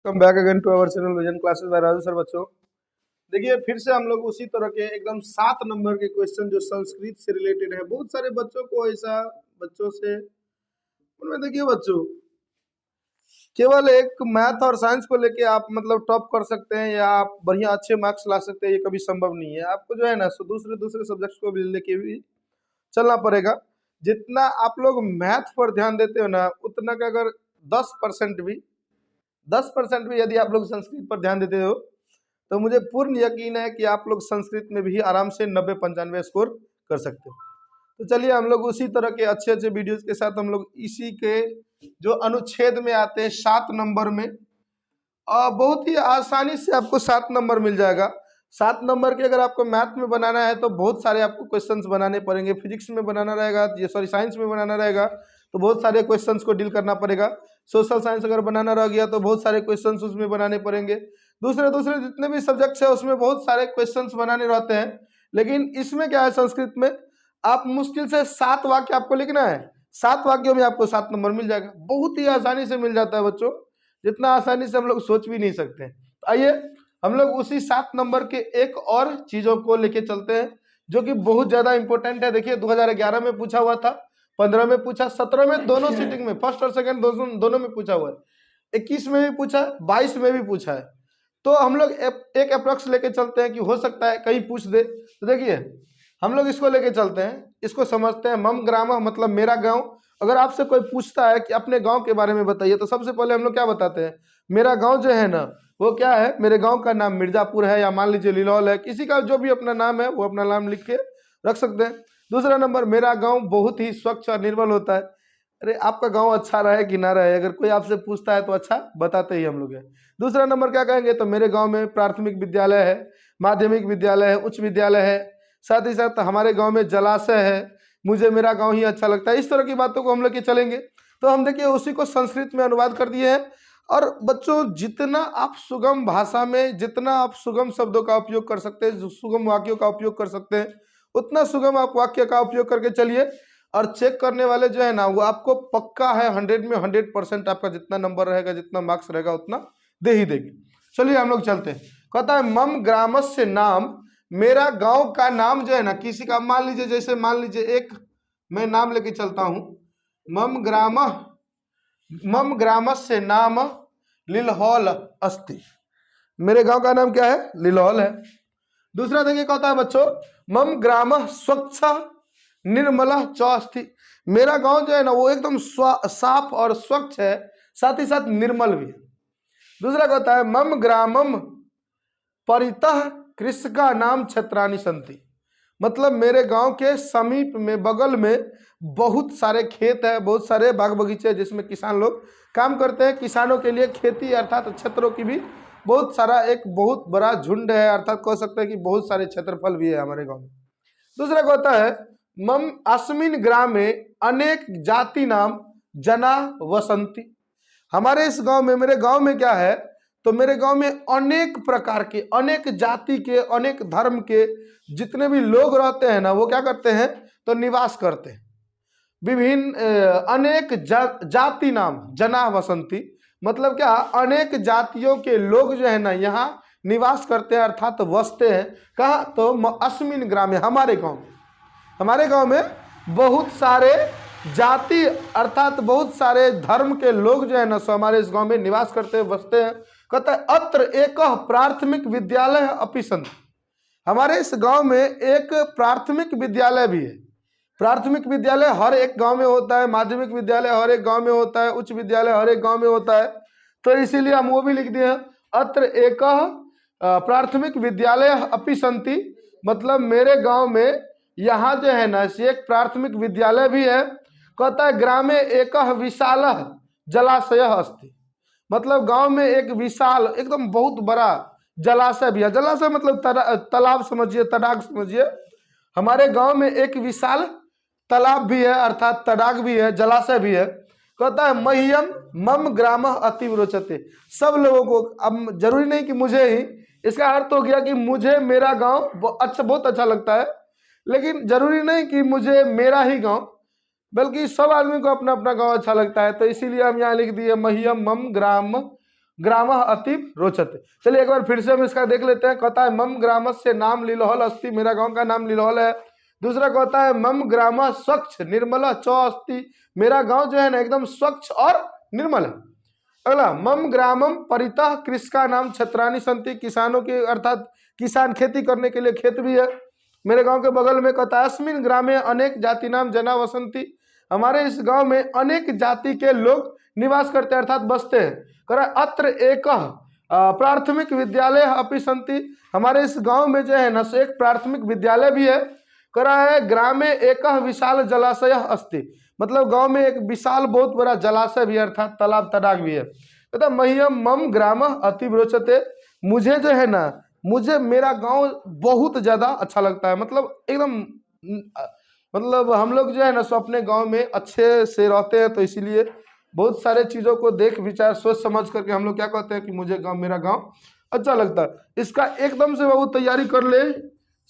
Come back again to our channel Vision Classes by Raju sir. बच्चों देखिए, फिर से हम लोग उसी तरह के एकदम 7 नंबर के क्वेश्चन जो संस्कृत से रिलेटेड है। बहुत सारे बच्चों को ऐसा बच्चों से उनमें देखिए बच्चों, केवल एक मैथ और साइंस को लेके आप मतलब टॉप कर सकते हैं या आप बढ़िया अच्छे मार्क्स ला सकते हैं, ये कभी संभव नहीं है। आपको जो है ना सो दूसरे दूसरे सब्जेक्ट्स को भी लेके भी चलना पड़ेगा। जितना आप लोग मैथ पर ध्यान देते हो ना, उतना का अगर 10% भी यदि आप लोग संस्कृत पर ध्यान देते हो तो मुझे पूर्ण यकीन है कि आप लोग संस्कृत में भी आराम से 90-95 स्कोर कर सकते हो। तो चलिए हम लोग उसी तरह के अच्छे अच्छे वीडियोस के साथ हम लोग इसी के जो अनुच्छेद में आते हैं 7 नंबर में, बहुत ही आसानी से आपको 7 नंबर मिल जाएगा। 7 नंबर के अगर आपको मैथ में बनाना है तो बहुत सारे आपको क्वेश्चंस बनाने पड़ेंगे। फिजिक्स में बनाना रहेगा, ये साइंस में बनाना रहेगा तो बहुत सारे क्वेश्चंस को डील करना पड़ेगा। सोशल साइंस अगर बनाना रह गया तो बहुत सारे क्वेश्चंस उसमें बनाने पड़ेंगे। दूसरे दूसरे जितने भी सब्जेक्ट्स है उसमें बहुत सारे क्वेश्चंस बनाने रहते हैं। लेकिन इसमें क्या है, संस्कृत में आप मुश्किल से 7 वाक्य आपको लिखना है। 7 वाक्यों में आपको 7 नंबर मिल जाएगा। बहुत ही आसानी से मिल जाता है बच्चों, जितना आसानी से हम लोग सोच भी नहीं सकते। तो आइए हम लोग उसी 7 नंबर के एक और चीजों को लेके चलते हैं जो कि बहुत ज्यादा इंपॉर्टेंट है। देखिए 2011 में पूछा हुआ था, 15 में पूछा, 17 में, दोनों सीटिंग में, फर्स्ट और सेकंड दोनों में पूछा हुआ है, 21 में भी पूछा, 22 में भी पूछा है। तो हम लोग एक अप्रोक्स लेके चलते हैं कि हो सकता है कहीं पूछ दे। तो देखिए हम लोग इसको लेके चलते हैं, इसको समझते हैं। मम ग्राम मतलब मेरा गांव। अगर आपसे कोई पूछता है कि अपने गांव के बारे में बताइए तो सबसे पहले हम लोग क्या बताते हैं, मेरा गांव जो है ना वो क्या है, मेरे गांव का नाम मिर्जापुर है या मान लीजिए लिलौल है। किसी का जो भी अपना नाम है वो अपना नाम लिख के रख सकते हैं। दूसरा नंबर, मेरा गांव बहुत ही स्वच्छ और निर्मल होता है। अरे आपका गांव अच्छा रहे कि ना रहे, अगर कोई आपसे पूछता है तो अच्छा बताते ही हम लोग हैं। दूसरा नंबर क्या कहेंगे, तो मेरे गांव में प्राथमिक विद्यालय है, माध्यमिक विद्यालय है, उच्च विद्यालय है, साथ ही साथ हमारे गांव में जलाशय है, मुझे मेरा गांव ही अच्छा लगता है। इस तरह की बातों को हम लोग चलेंगे। तो हम देखिए उसी को संस्कृत में अनुवाद कर दिए हैं। और बच्चों जितना आप सुगम भाषा में, जितना आप सुगम शब्दों का उपयोग कर सकते हैं, सुगम वाक्यों का उपयोग कर सकते हैं, उतना सुगम आप वाक्य का उपयोग करके चलिए। और चेक करने वाले जो है ना वो आपको पक्का है 100 में 100% आपका जितना नंबर रहेगा, जितना मार्क्स रहेगा उतना दे ही देगी। चलिए हम लोग चलते हैं। कहता है मम ग्रामस्य नाम, मेरा गांव का नाम जो है ना, किसी का मान लीजिए, जैसे मान लीजिए एक मैं नाम लेके चलता हूं, मम ग्रामस्य नाम लिलहौल अस्ति। मेरे गांव का नाम क्या है, लिलहौल है। दूसरा देखिए कहता है बच्चों, मम ग्राम स्वच्छ निर्मल च अस्ति। मेरा गांव जो है ना वो एकदम साफ और स्वच्छ है, साथ ही साथ निर्मल भी है। दूसरा कहता है मम ग्रामम परितः कृषका नाम क्षेत्राणि संति। मतलब मेरे गांव के समीप में, बगल में बहुत सारे खेत है, बहुत सारे बाग बगीचे जिसमें किसान लोग काम करते हैं। किसानों के लिए खेती अर्थात क्षेत्रों की भी बहुत सारा एक बहुत बड़ा झुंड है, अर्थात कह सकते हैं कि बहुत सारे क्षेत्रफल भी है हमारे गांव में। दूसरा कहता है मम अस्मिन ग्रामे अनेक जाति नाम जना वसंती। हमारे इस गांव में, मेरे गांव में क्या है, तो मेरे गांव में अनेक प्रकार के, अनेक जाति के, अनेक धर्म के जितने भी लोग रहते हैं ना वो क्या करते हैं, तो निवास करते हैं। विभिन्न अनेक जाति नाम जना वसंती मतलब क्या, अनेक जातियों के लोग जो है ना यहाँ निवास करते हैं, अर्थात बसते हैं। कहाँ, तो अस्मिन ग्रामे, हमारे गांव में। हमारे गांव में बहुत सारे जाति अर्थात बहुत सारे धर्म के लोग जो है ना सो हमारे इस गांव में निवास करते हैं, बसते हैं। कहता है अत्र एक प्राथमिक विद्यालय अपि सन्ति। हमारे इस गांव में एक प्राथमिक विद्यालय भी है। प्राथमिक विद्यालय हर एक गांव में होता है, माध्यमिक विद्यालय हर एक गांव में होता है, उच्च विद्यालय हर एक गांव में होता है। तो इसीलिए हम वो भी लिख दिए हैं, अत्र एक प्राथमिक विद्यालय अपि सन्ति। मतलब मेरे गांव में यहाँ जो है ना एक प्राथमिक विद्यालय भी है। कहता है ग्रामे एक विशाल जलाशय अस्ति। मतलब गांव में एक विशाल एकदम बहुत बड़ा जलाशय भी है। जलाशय मतलब तालाब समझिए, तडाग समझिए। हमारे गांव में एक विशाल तालाब भी है, अर्थात तडाग भी है, जलाशय भी है। कहता है मह्यम मम ग्राम अति रोचते। सब लोगों को, अब जरूरी नहीं कि मुझे ही, इसका अर्थ हो गया कि मुझे मेरा गांव अच्छा, बहुत अच्छा लगता है, लेकिन जरूरी नहीं कि मुझे मेरा ही गांव, बल्कि सब आदमी को अपना अपना गांव अच्छा लगता है। तो इसीलिए हम यहाँ लिख दिए मह्यम मम ग्राम ग्रामः अतीव रोचते। चलिए एक बार फिर से हम इसका देख लेते हैं। कहता है मम ग्रामस्य नाम लिलोहल अस्ति, मेरा गांव का नाम लिलोहल है। दूसरा कहता है मम ग्रामः स्वच्छ निर्मल च अस्ति, मेरा गांव जो है ना एकदम स्वच्छ और निर्मल है। अगला मम ग्रामम परितः कृषका नाम छत्राणि संति, किसानों के अर्थात किसान खेती करने के लिए खेत भी है मेरे गांव के बगल में। कहता है अस्मिन ग्रामे अनेक जाति नाम जना वसंती, हमारे इस गांव में अनेक जाति के लोग निवास करते हैं अर्थात बसते हैं। कह रहा है अत्र एक प्राथमिक विद्यालय अपि संति, हमारे इस गांव में जो है ना एक प्राथमिक विद्यालय भी है। कह रहा है ग्रामे एक विशाल जलाशय अस्ति, मतलब गांव में एक विशाल बहुत बड़ा जलाशय भी है अर्थात तालाब तडाग भी है। कहता मह्यम मम ग्राम अतीव रोचते, मुझे जो है ना मुझे मेरा गांव बहुत ज्यादा अच्छा लगता है। मतलब एकदम मतलब हम लोग जो है ना सो अपने गांव में अच्छे से रहते हैं, तो इसीलिए बहुत सारे चीज़ों को देख विचार सोच समझ करके हम लोग क्या कहते हैं कि मुझे गांव मेरा गांव अच्छा लगता है। इसका एकदम से बाबू तैयारी कर ले,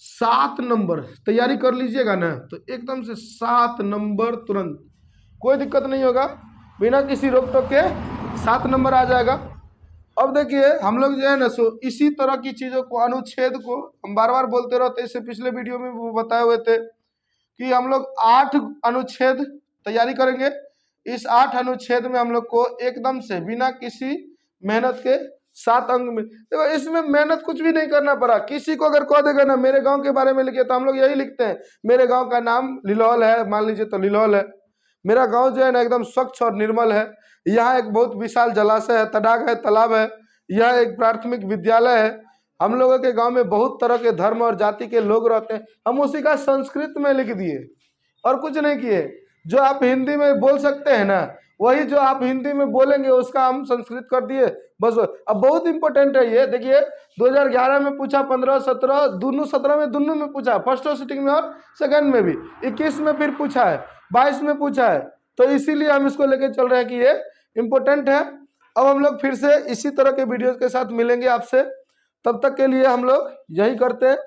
7 नंबर तैयारी कर लीजिएगा ना तो एकदम से 7 नंबर तुरंत, कोई दिक्कत नहीं होगा, बिना किसी रोक टोक के 7 नंबर आ जाएगा। अब देखिए हम लोग जो है ना सो इसी तरह की चीज़ों को अनुच्छेद को हम बार बार बोलते रहते हैं, इससे पिछले वीडियो में वो बताए हुए थे कि हम लोग 8 अनुच्छेद तैयारी करेंगे। इस 8 अनुच्छेद में हम लोग को एकदम से बिना किसी मेहनत के 7 अंक में, देखो इसमें मेहनत कुछ भी नहीं करना पड़ा। किसी को अगर कह देगा ना मेरे गांव के बारे में लिखिए तो हम लोग यही लिखते हैं मेरे गांव का नाम लिलोहल है, मान लीजिए तो लिलोहल है। मेरा गांव जो है ना एकदम स्वच्छ और निर्मल है, यहाँ एक बहुत विशाल जलाशय है, तडाग है, तालाब है, यह एक प्राथमिक विद्यालय है। हम लोगों के गांव में बहुत तरह के धर्म और जाति के लोग रहते हैं, हम उसी का संस्कृत में लिख दिए और कुछ नहीं किए। जो आप हिंदी में बोल सकते हैं ना वही जो आप हिंदी में बोलेंगे उसका हम संस्कृत कर दिए बस। अब बहुत इंपॉर्टेंट है ये, देखिए 2011 में पूछा, 15, 17 दोनों, 17 में दोनों में पूछा, फर्स्ट और सिटिंग में और सेकंड में भी, 21 में फिर पूछा है, 22 में पूछा है, तो इसीलिए हम इसको लेके चल रहे हैं कि ये इंपॉर्टेंट है। अब हम लोग फिर से इसी तरह के वीडियोज के साथ मिलेंगे आपसे, तब तक के लिए हम लोग यही करते हैं,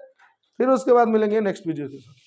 फिर उसके बाद मिलेंगे नेक्स्ट वीडियो के साथ।